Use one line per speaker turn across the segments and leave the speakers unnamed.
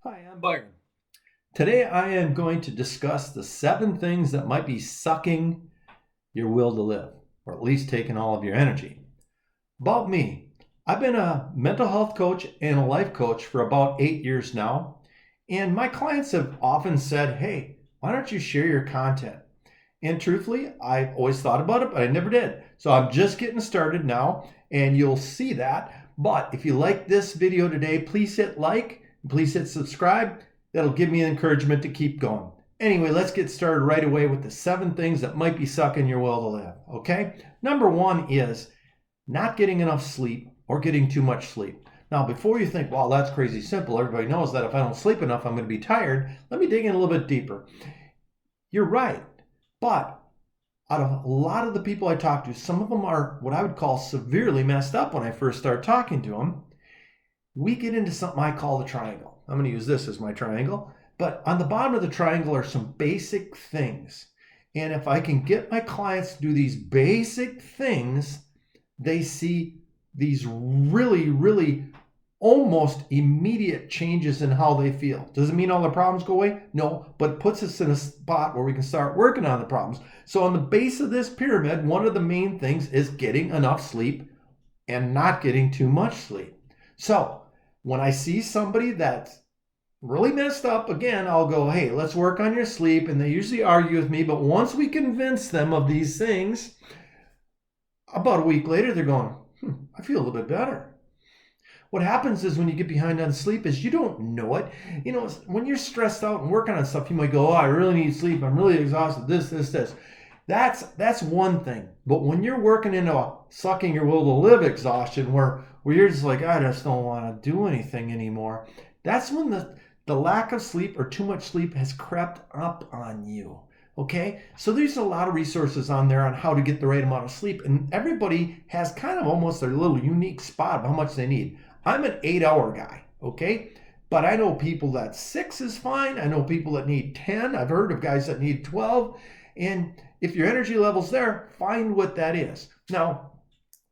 Hi, I'm Byron. Today I am going to discuss the 7 things that might be sucking your will to live, or at least taking all of your energy. About me, I've been a mental health coach and a life coach for about 8 years now, and my clients have often said, hey, why don't you share your content? And truthfully, I've always thought about it, but I never did. So I'm just getting started now, and you'll see that. But if you like this video today, please hit like, please hit subscribe. That'll give me encouragement to keep going. Anyway, let's get started right away with the 7 things that might be sucking your will to live, okay? Number 1 is not getting enough sleep or getting too much sleep. Now, before you think, well, that's crazy simple, everybody knows that if I don't sleep enough, I'm going to be tired. Let me dig in a little bit deeper. You're right. But out of a lot of the people I talk to, some of them are what I would call severely messed up when I first start talking to them. We get into something I call the triangle. I'm going to use this as my triangle. But on the bottom of the triangle are some basic things. And if I can get my clients to do these basic things, they see these really almost immediate changes in how they feel. Does it mean all the problems go away? No, but it puts us in a spot where we can start working on the problems. So on the base of this pyramid, one of the main things is getting enough sleep and not getting too much sleep. So when I see somebody that's really messed up, again, I'll go, hey, let's work on your sleep. And they usually argue with me, but once we convince them of these things, about a week later, they're going, I feel a little bit better. What happens is when you get behind on sleep is you don't know it. You know, when you're stressed out and working on stuff, you might go, oh, I really need sleep. I'm really exhausted. This. That's one thing. But when you're working into a sucking your will to live exhaustion where you're just like, I just don't want to do anything anymore, that's when the lack of sleep or too much sleep has crept up on you. Okay, so there's a lot of resources on there on how to get the right amount of sleep, and everybody has kind of almost their little unique spot of how much they need. I'm an 8-hour guy, okay? But I know people that 6 is fine. I know people that need 10. I've heard of guys that need 12. And if your energy level's there, find what that is. Now,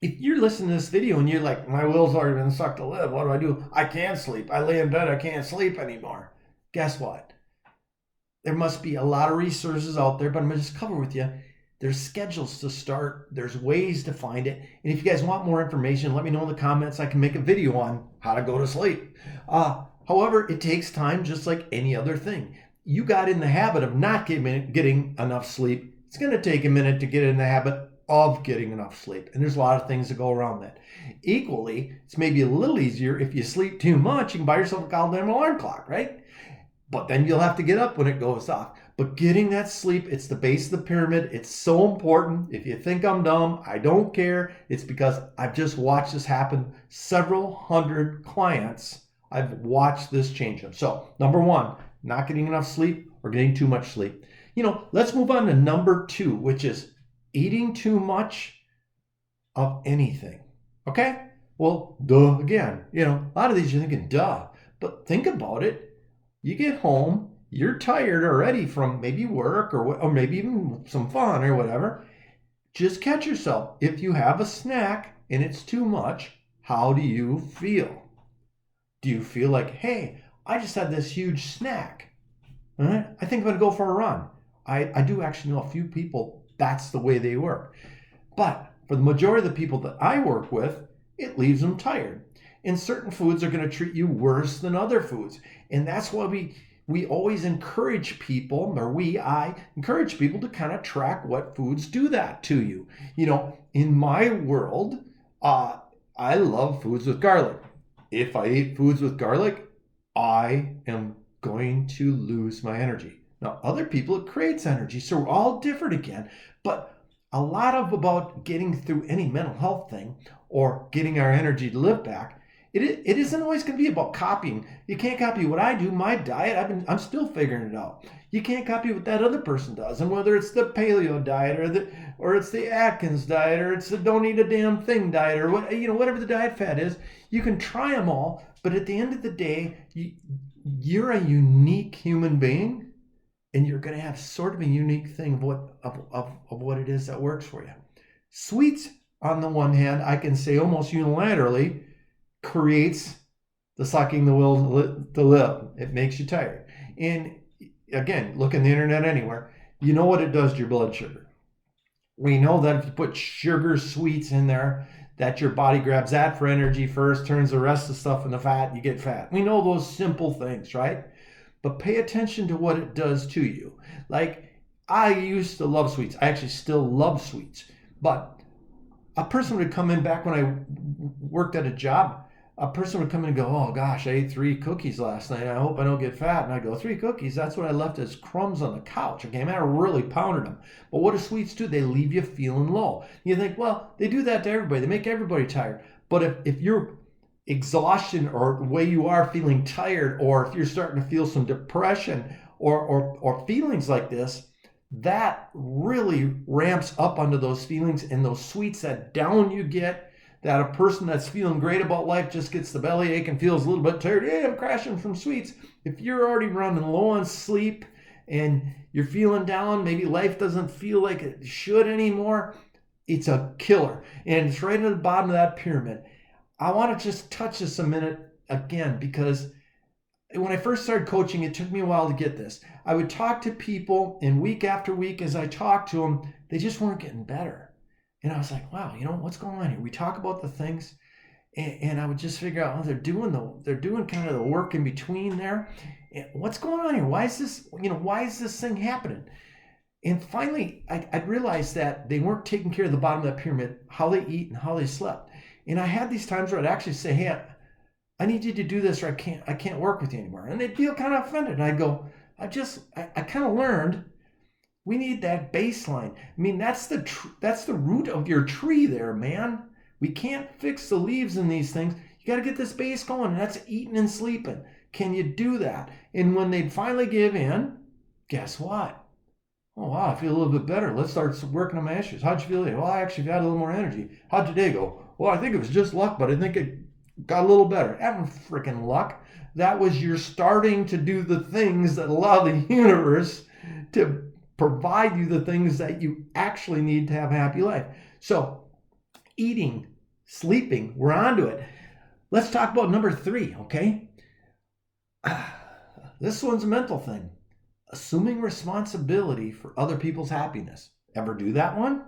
if you're listening to this video and you're like, my will's already been sucked to live, what do? I can't sleep. I lay in bed, I can't sleep anymore. Guess what? There must be a lot of resources out there, but I'm going to just cover with you. There's schedules to start. There's ways to find it. And if you guys want more information, let me know in the comments. I can make a video on how to go to sleep. However, it takes time just like any other thing. You got in the habit of not getting enough sleep. It's going to take a minute to get in the habit of getting enough sleep. And there's a lot of things that go around that. Equally, it's maybe a little easier if you sleep too much. You can buy yourself a goddamn alarm clock, right? But then you'll have to get up when it goes off. But getting that sleep, it's the base of the pyramid. It's so important. If you think I'm dumb, I don't care. It's because I've just watched this happen. Several hundred clients, I've watched this change them. So number 1, not getting enough sleep or getting too much sleep. Let's move on to number 2, which is eating too much of anything. Okay? Well, duh again. A lot of these you're thinking, duh. But think about it. You get home, you're tired already from maybe work or maybe even some fun or whatever. Just catch yourself. If you have a snack and it's too much, how do you feel? Do you feel like, hey, I just had this huge snack. All right? I think I'm going to go for a run. I do actually know a few people, that's the way they work. But for the majority of the people that I work with, it leaves them tired. And certain foods are going to treat you worse than other foods. And that's why we always encourage people, I encourage people to kind of track what foods do that to you. In my world, I love foods with garlic. If I eat foods with garlic, I am going to lose my energy. Now, other people, it creates energy. So we're all different again. But a lot of about getting through any mental health thing or getting our energy to live back, it isn't always going to be about copying. You can't copy what I do, my diet. I'm still figuring it out. You can't copy what that other person does, and whether it's the paleo diet or it's the Atkins diet or it's the don't eat a damn thing diet or whatever the diet fad is. You can try them all, but at the end of the day, you're a unique human being, and you're going to have sort of a unique thing of what it is that works for you. Sweets, on the one hand, I can say almost unilaterally creates the sucking the will to live. It makes you tired. And again, look in the internet anywhere. You know what it does to your blood sugar. We know that if you put sugar sweets in there, that your body grabs that for energy first, turns the rest of the stuff into fat, you get fat. We know those simple things, right? But pay attention to what it does to you. Like, I used to love sweets. I actually still love sweets. But a person would come in back when I worked at a job. A person would come in and go, oh gosh, I ate 3 cookies last night. I hope I don't get fat. And I go, 3 cookies? That's what I left as crumbs on the couch. Okay, man, I really pounded them. But what do sweets do? They leave you feeling low. You think, well, they do that to everybody. They make everybody tired. But if you're exhaustion or the way you are feeling tired, or if you're starting to feel some depression or feelings like this, that really ramps up onto those feelings, and those sweets, that down you get, that a person that's feeling great about life just gets the bellyache and feels a little bit tired. Hey, I'm crashing from sweets. If you're already running low on sleep and you're feeling down, maybe life doesn't feel like it should anymore, it's a killer. And it's right at the bottom of that pyramid. I want to just touch this a minute again, because when I first started coaching, it took me a while to get this. I would talk to people, and week after week as I talked to them, they just weren't getting better. And I was like, wow, what's going on here? We talk about the things, and I would just figure out, they're doing kind of the work in between there. And what's going on here? Why is this thing happening? And finally, I realized that they weren't taking care of the bottom of that pyramid, how they eat and how they slept. And I had these times where I'd actually say, hey, I need you to do this, or I can't work with you anymore. And they'd feel kind of offended. And I'd go, I kind of learned we need that baseline. I mean, that's the root of your tree there, man. We can't fix the leaves in these things. You got to get this base going, and that's eating and sleeping. Can you do that? And when they'd finally give in, guess what? Oh, wow, I feel a little bit better. Let's start working on my issues. How'd you feel today? Well, I actually got a little more energy. How'd your day go? Well, I think it was just luck, but I think it got a little better. Having freaking luck. That was you're starting to do the things that allow the universe to provide you the things that you actually need to have a happy life. So, eating, sleeping, we're on to it. Let's talk about number 3, okay? This one's a mental thing. Assuming responsibility for other people's happiness. Ever do that one?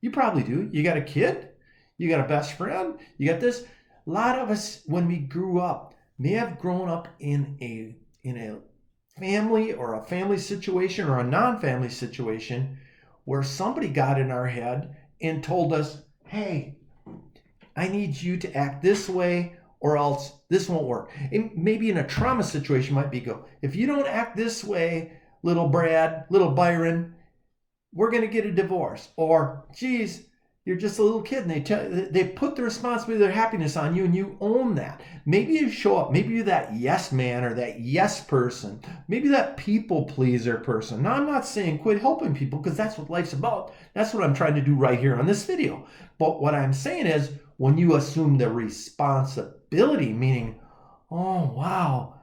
You probably do. You got a kid? You got a best friend? You got this? A lot of us, when we grew up, may have grown up in a family, or a family situation, or a non-family situation, where somebody got in our head and told us, hey, I need you to act this way, or else this won't work. And maybe in a trauma situation might be go, if you don't act this way, little Brad, little Byron, we're going to get a divorce. Or, geez, you're just a little kid, and they put the responsibility of their happiness on you, and you own that. Maybe you show up. Maybe you're that yes man, or that yes person. Maybe that people pleaser person. Now, I'm not saying quit helping people, because that's what life's about. That's what I'm trying to do right here on this video. But what I'm saying is, when you assume the responsibility, meaning, oh, wow,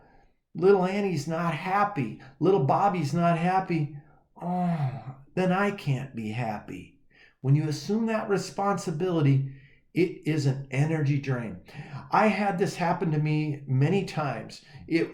little Annie's not happy, little Bobby's not happy, oh, then I can't be happy. When you assume that responsibility, it is an energy drain. I had this happen to me many times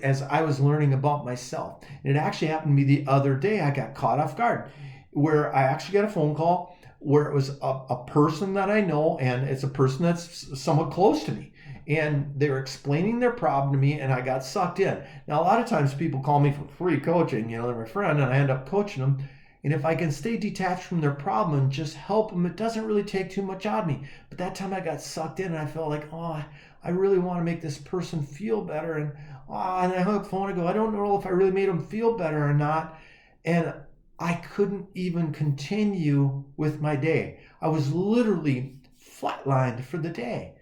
as I was learning about myself. And it actually happened to me the other day. I got caught off guard, where I actually got a phone call where it was a person that I know, and it's a person that's somewhat close to me. And they were explaining their problem to me, and I got sucked in. Now, a lot of times people call me for free coaching, they're my friend, and I end up coaching them. And if I can stay detached from their problem and just help them, it doesn't really take too much out of me. But that time I got sucked in, and I felt like, oh, I really want to make this person feel better. And I hung up the phone and go, I don't know if I really made them feel better or not. And I couldn't even continue with my day. I was literally flatlined for the day.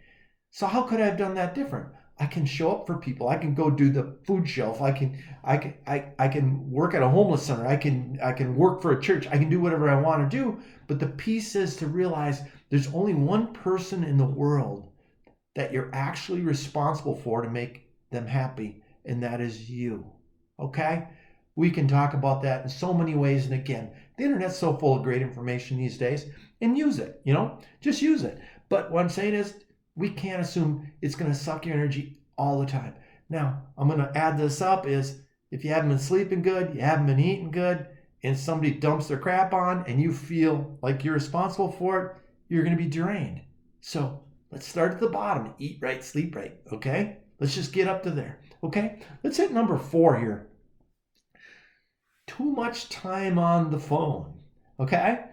So how could I have done that different? I can show up for people. I can go do the food shelf. I can work at a homeless center. I can work for a church. I can do whatever I want to do. But the piece is to realize there's only one person in the world that you're actually responsible for to make them happy, and that is you. Okay? We can talk about that in so many ways. And again, the internet's so full of great information these days, and use it, just use it. But what I'm saying is, we can't assume it's going to suck your energy all the time. Now, I'm going to add this up is if you haven't been sleeping good, you haven't been eating good, and somebody dumps their crap on and you feel like you're responsible for it, you're going to be drained. So let's start at the bottom. Eat right, sleep right, okay? Let's just get up to there, okay? Let's hit number 4 here. Too much time on the phone, okay?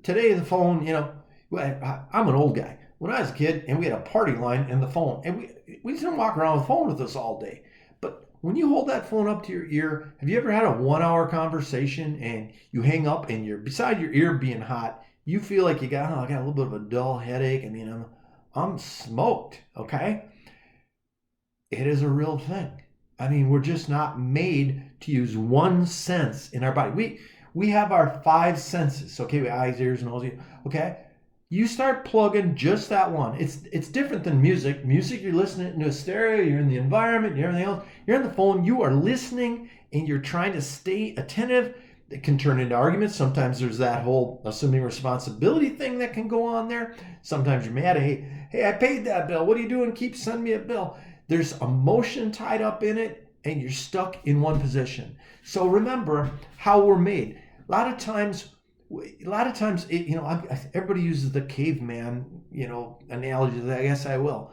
Today the phone, I'm an old guy. When I was a kid and we had a party line in the phone, and we didn't walk around with the phone with us all day. But when you hold that phone up to your ear, have you ever had a 1-hour conversation and you hang up and you're beside your ear being hot, you feel like I got a little bit of a dull headache. I mean, I'm smoked, okay? It is a real thing. I mean, we're just not made to use one sense in our body. We have our 5 senses, okay? Eyes, ears, nose, okay? You start plugging just that one. It's different than music. Music, you're listening to a stereo, you're in the environment, you're everything else. You're on the phone, you are listening, and you're trying to stay attentive. It can turn into arguments. Sometimes there's that whole assuming responsibility thing that can go on there. Sometimes you're mad. Hey, I paid that bill. What are you doing? Keep sending me a bill. There's emotion tied up in it, and you're stuck in one position. So remember how we're made. A lot of times, everybody uses the caveman, analogy. I guess I will.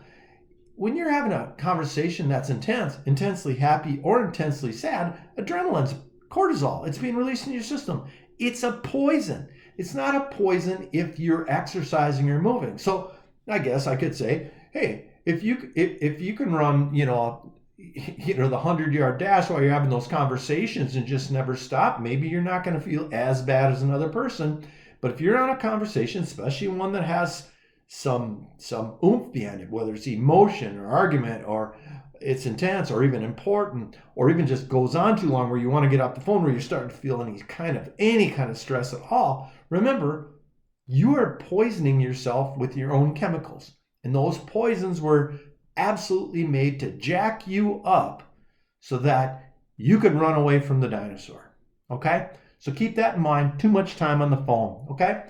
When you're having a conversation that's intense, intensely happy or intensely sad, adrenaline's cortisol. It's being released in your system. It's a poison. It's not a poison if you're exercising or moving. So I guess I could say, hey, if you can run, the 100-yard dash while you're having those conversations and just never stop, maybe you're not going to feel as bad as another person. But if you're on a conversation, especially one that has some oomph behind it, whether it's emotion or argument or it's intense or even important or even just goes on too long where you want to get off the phone, where you're starting to feel any kind of stress at all, remember, you are poisoning yourself with your own chemicals. And those poisons were absolutely made to jack you up so that you could run away from the dinosaur. Okay? So keep that in mind. Too much time on the phone. Okay?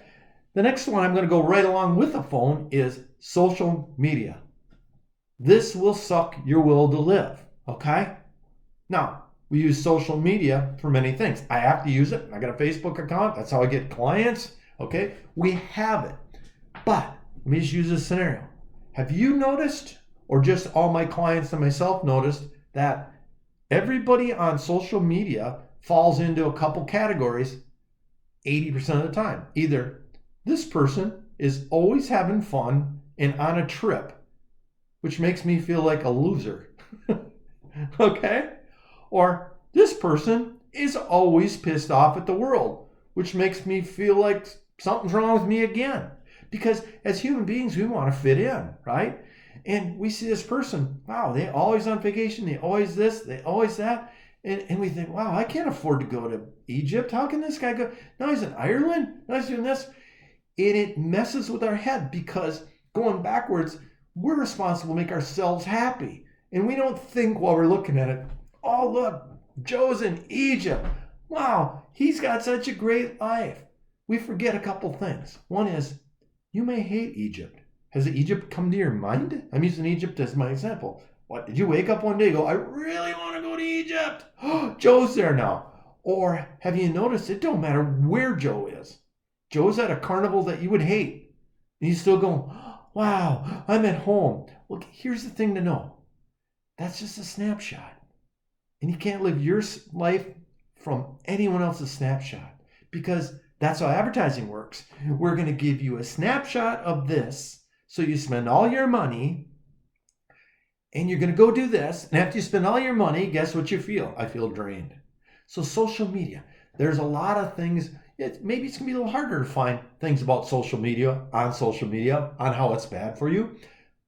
The next one I'm going to go right along with the phone is social media. This will suck your will to live. Okay? Now, we use social media for many things. I have to use it. I got a Facebook account. That's how I get clients. Okay? We have it. But let me just use this scenario. Have you noticed, or just all my clients and myself noticed, that everybody on social media falls into a couple categories 80% of the time? Either this person is always having fun and on a trip, which makes me feel like a loser. Okay? Or this person is always pissed off at the world, which makes me feel like something's wrong with me again. Because as human beings, we want to fit in, right? And we see this person, wow, they always on vacation, they always this, they always that. And we think, wow, I can't afford to go to Egypt. How can this guy go? Now he's in Ireland, now he's doing this. And it messes with our head because going backwards, we're responsible to make ourselves happy. And we don't think while we're looking at it, oh, look, Joe's in Egypt. Wow, he's got such a great life. We forget a couple things. One is, you may hate Egypt. Has Egypt come to your mind? I'm using Egypt as my example. What, did you wake up one day and go, I really want to go to Egypt? Joe's there now. Or have you noticed it don't matter where Joe is. Joe's at a carnival that you would hate. And he's still going, wow, I'm at home. Well, here's the thing to know. That's just a snapshot. And you can't live your life from anyone else's snapshot. Because that's how advertising works. We're going to give you a snapshot of this. So you spend all your money and you're going to go do this. And after you spend all your money, guess what you feel? I feel drained. So social media, there's a lot of things. Maybe it's going to be a little harder to find things about social media, on how it's bad for you.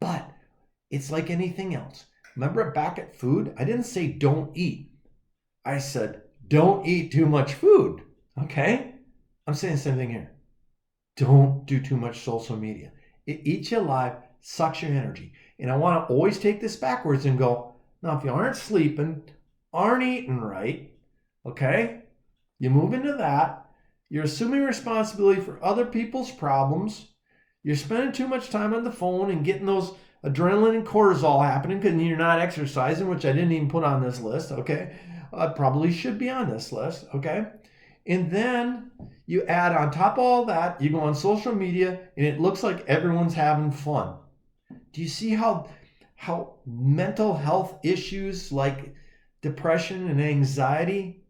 But it's like anything else. Remember back at food? I didn't say don't eat. I said don't eat too much food. Okay? I'm saying the same thing here. Don't do too much social media. It eats you alive, sucks your energy. And I want to always take this backwards and go, now if you aren't sleeping, aren't eating right, okay, you move into that, you're assuming responsibility for other people's problems, you're spending too much time on the phone and getting those adrenaline and cortisol happening because you're not exercising, which I didn't even put on this list, okay? Probably should be on this list, okay? And then you add on top of all that, you go on social media and it looks like everyone's having fun. Do you see how mental health issues like depression and anxiety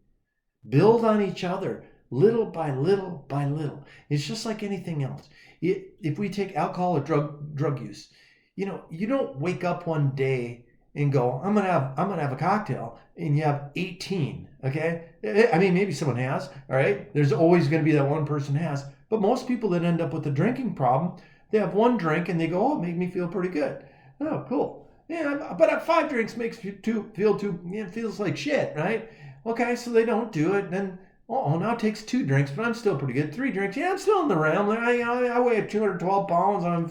build on each other little by little by little? It's just like anything else. If we take alcohol or drug use, you don't wake up one day and go, I'm gonna have a cocktail, and you have 18. Okay, I mean, maybe someone has. All right, there's always going to be that one person has, but most people that end up with a drinking problem, they have one drink and they go, oh, it made me feel pretty good. Oh, cool. Yeah, but 5 drinks makes you feel too. It feels like shit, right? Okay, so they don't do it. Then now it takes 2 drinks, but I'm still pretty good. 3 drinks, yeah, I'm still in the realm. I weigh 212 pounds. I'm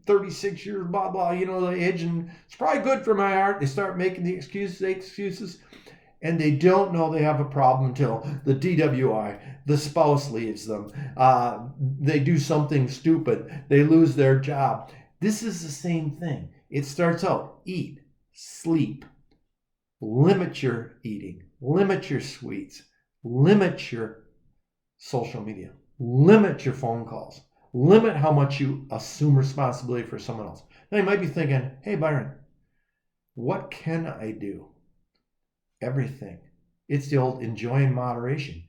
36 years, blah, blah, the age, and it's probably good for my heart. They start making the excuses, and they don't know they have a problem until the DWI, the spouse leaves them. They do something stupid. They lose their job. This is the same thing. It starts out, eat, sleep, limit your eating, limit your sweets, limit your social media, limit your phone calls. Limit how much you assume responsibility for someone else. Now you might be thinking, hey, Byron, what can I do? Everything. It's the old enjoy in moderation.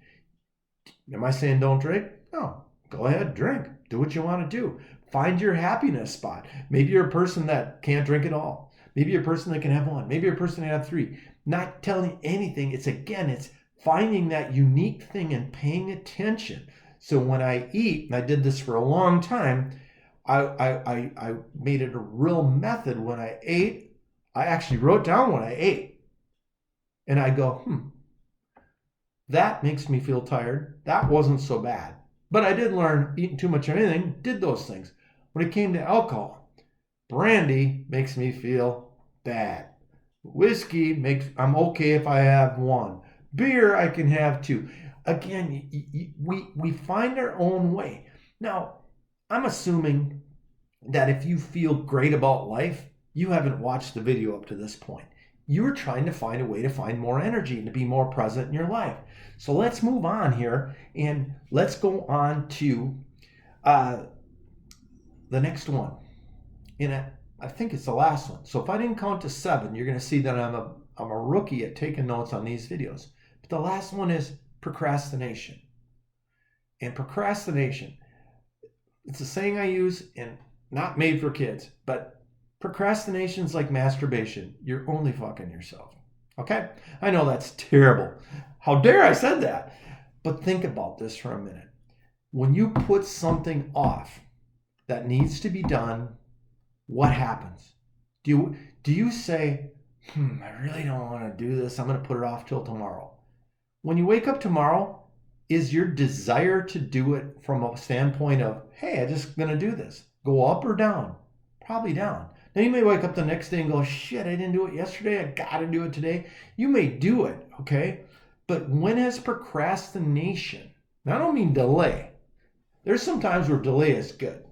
Am I saying don't drink? No. Go ahead, drink. Do what you want to do. Find your happiness spot. Maybe you're a person that can't drink at all. Maybe you're a person that can have 1. Maybe you're a person that can have 3. Not telling anything. It's finding that unique thing and paying attention. So when I eat, and I did this for a long time, I made it a real method. When I ate, I actually wrote down what I ate. And I go, that makes me feel tired. That wasn't so bad. But I did learn eating too much of anything did those things. When it came to alcohol, brandy makes me feel bad. Whiskey I'm okay if I have 1. Beer, I can have 2. Again, we find our own way. Now, I'm assuming that if you feel great about life, you haven't watched the video up to this point. You're trying to find a way to find more energy and to be more present in your life. So let's move on here and let's go on to the next one. And I think it's the last one. So if I didn't count to 7, you're going to see that I'm a rookie at taking notes on these videos. But the last one is procrastination. And procrastination, it's a saying I use and not made for kids, but procrastination is like masturbation. You're only fucking yourself. Okay? I know that's terrible. How dare I said that? But think about this for a minute. When you put something off that needs to be done, what happens? Do you say, I really don't want to do this. I'm going to put it off till tomorrow. When you wake up tomorrow, is your desire to do it from a standpoint of, hey, I'm just going to do this, go up or down? Probably down. Now you may wake up the next day and go, shit, I didn't do it yesterday. I got to do it today. You may do it, okay? But when has procrastination, and I don't mean delay. There's some times where delay is good.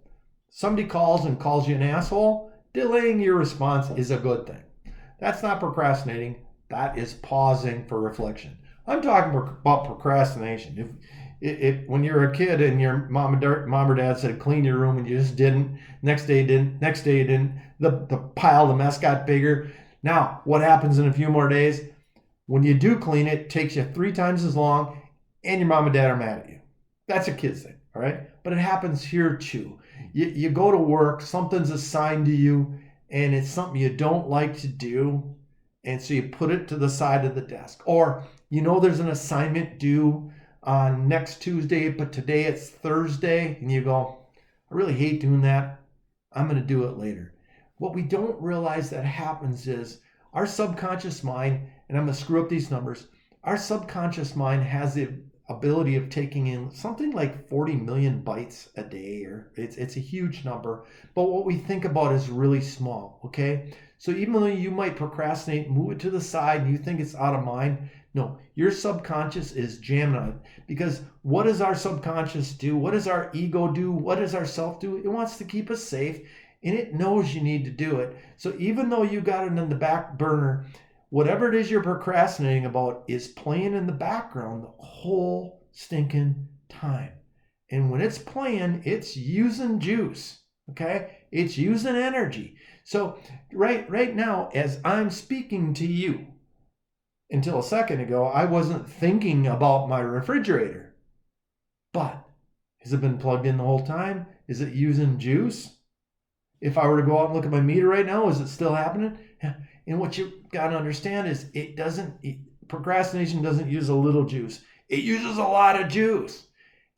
Somebody calls you an asshole, delaying your response is a good thing. That's not procrastinating. That is pausing for reflection. I'm talking about procrastination. If when you're a kid and your mom or dad said clean your room and you just didn't, next day you didn't, the pile, the mess got bigger. Now, what happens in a few more days? When you do clean it, it takes you 3 times as long and your mom and dad are mad at you. That's a kid's thing, all right? But it happens here too. You go to work, something's assigned to you, and it's something you don't like to do, and so you put it to the side of the desk. Or there's an assignment due on next Tuesday, but today it's Thursday, and you go, I really hate doing that. I'm going to do it later. What we don't realize that happens is our subconscious mind, and I'm going to screw up these numbers, our subconscious mind has the ability of taking in something like 40 million bytes a day, or it's a huge number, but what we think about is really small, okay? So even though you might procrastinate, move it to the side, and you think it's out of mind, no, your subconscious is jamming on it. Because what does our subconscious do? What does our ego do? What does our self do? It wants to keep us safe. and it knows you need to do it. So even though you got it in the back burner, whatever it is you're procrastinating about is playing in the background the whole stinking time. And when it's playing, it's using juice, okay? It's using energy. So right now, as I'm speaking to you, until a second ago, I wasn't thinking about my refrigerator. But has it been plugged in the whole time? Is it using juice? If I were to go out and look at my meter right now, is it still happening? And what you got to understand is procrastination doesn't use a little juice. It uses a lot of juice.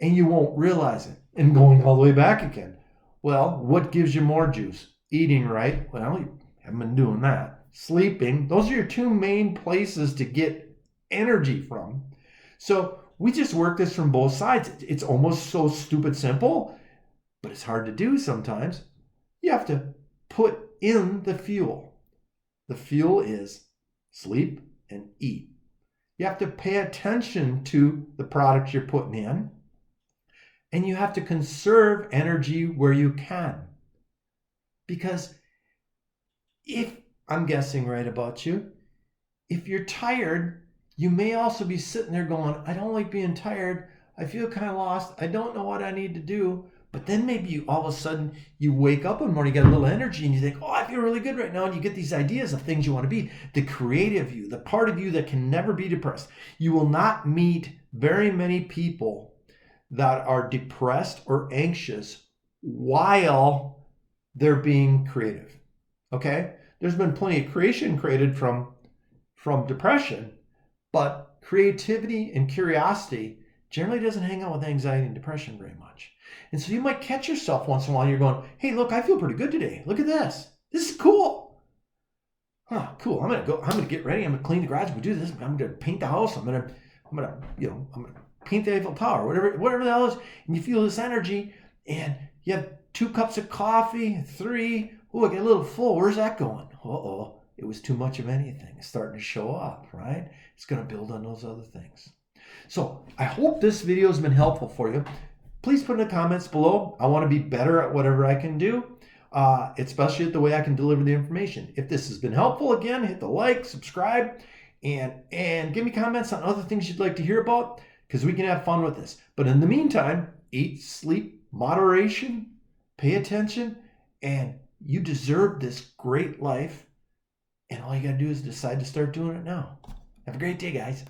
And you won't realize it. And going all the way back again. Well, what gives you more juice? Eating right. Well, you haven't been doing that. Sleeping. Those are your two main places to get energy from. So we just work this from both sides. It's almost so stupid simple, but it's hard to do sometimes. You have to put in the fuel. The fuel is sleep and eat. You have to pay attention to the products you're putting in, and you have to conserve energy where you can. Because if I'm guessing right about you, if you're tired, you may also be sitting there going, I don't like being tired. I feel kind of lost. I don't know what I need to do. But then maybe you all of a sudden you wake up one morning, you get a little energy, and you think, oh, I feel really good right now. And you get these ideas of things you want to be. The creative you, the part of you that can never be depressed. You will not meet very many people that are depressed or anxious while they're being creative. Okay? There's been plenty of creation created from depression, but creativity and curiosity generally doesn't hang out with anxiety and depression very much. And so you might catch yourself once in a while, you're going, hey, look, I feel pretty good today. Look at this. This is cool. Huh, cool. I'm gonna get ready. I'm gonna clean the garage. I'm gonna do this. I'm gonna paint the house. I'm gonna paint the Eiffel Tower, whatever the hell is. And you feel this energy, and you have 2 cups of coffee, 3. Oh, I get a little full. Where's that going? Uh-oh. It was too much of anything. It's starting to show up, right? It's going to build on those other things. So I hope this video has been helpful for you. Please put in the comments below. I want to be better at whatever I can do, especially at the way I can deliver the information. If this has been helpful, again, hit the like, subscribe, and give me comments on other things you'd like to hear about, because we can have fun with this. But in the meantime, eat, sleep, moderation, pay attention, and you deserve this great life. And all you got to do is decide to start doing it now. Have a great day, guys.